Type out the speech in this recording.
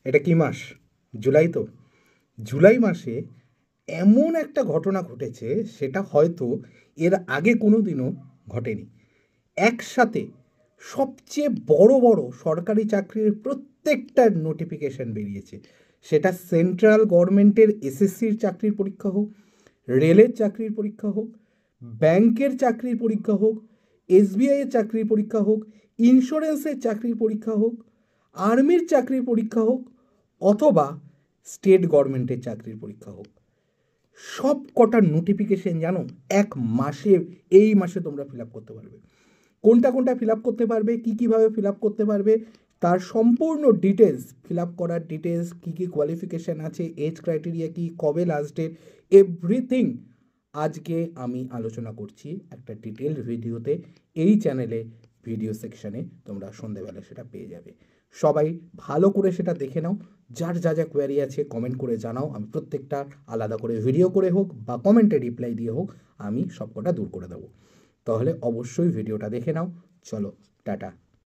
এটা কি মাস? জুলাই তো। জুলাই মাসে এমন একটা ঘটনা ঘটেছে, সেটা হয়তো এর আগে কোনো দিনও ঘটেনি। একসাথে সবচেয়ে বড় বড় সরকারি চাকরির প্রত্যেকটার নোটিফিকেশন বেরিয়েছে। সেটা সেন্ট্রাল গভর্নমেন্টের এসএসসির চাকরির পরীক্ষা হোক, রেলের চাকরির পরীক্ষা হোক, ব্যাংকের চাকরির পরীক্ষা হোক, এসবিআইয়ের চাকরির পরীক্ষা হোক, ইন্স্যুরেন্সের চাকরির পরীক্ষা হোক, আর্মির চাকরির পরীক্ষা হোক, অথবা স্টেট গভর্নমেন্টের চাকরির পরীক্ষা হোক, সব কটার নোটিফিকেশন জানো এক মাসে, এই মাসে তোমরা ফিল আপ করতে পারবে। কোনটা কোনটা ফিল আপ করতে পারবে, কী কীভাবে ফিল আপ করতে পারবে, তার সম্পূর্ণ ডিটেলস, ফিল আপ করার ডিটেলস, কী কী কোয়ালিফিকেশান আছে, এজ ক্রাইটেরিয়া কী, কবে লাস্ট ডেট, এভরিথিং আজকে আমি আলোচনা করছি একটা ডিটেলড ভিডিওতে। এই চ্যানেলে ভিডিও সেকশানে তোমরা সন্ধেবেলা সেটা পেয়ে যাবে। সবাই ভালো করে সেটা দেখে নাও। যার যা যা কোয়ারি আছে কমেন্ট করে জানাও, আমি প্রত্যেকটা আলাদা করে ভিডিও করে হোক বা কমেন্টে রিপ্লাই দিয়ে হোক আমি সবকটা দূর করে দেবো। তাহলে অবশ্যই ভিডিওটা দেখে নাও। চলো, টাটা।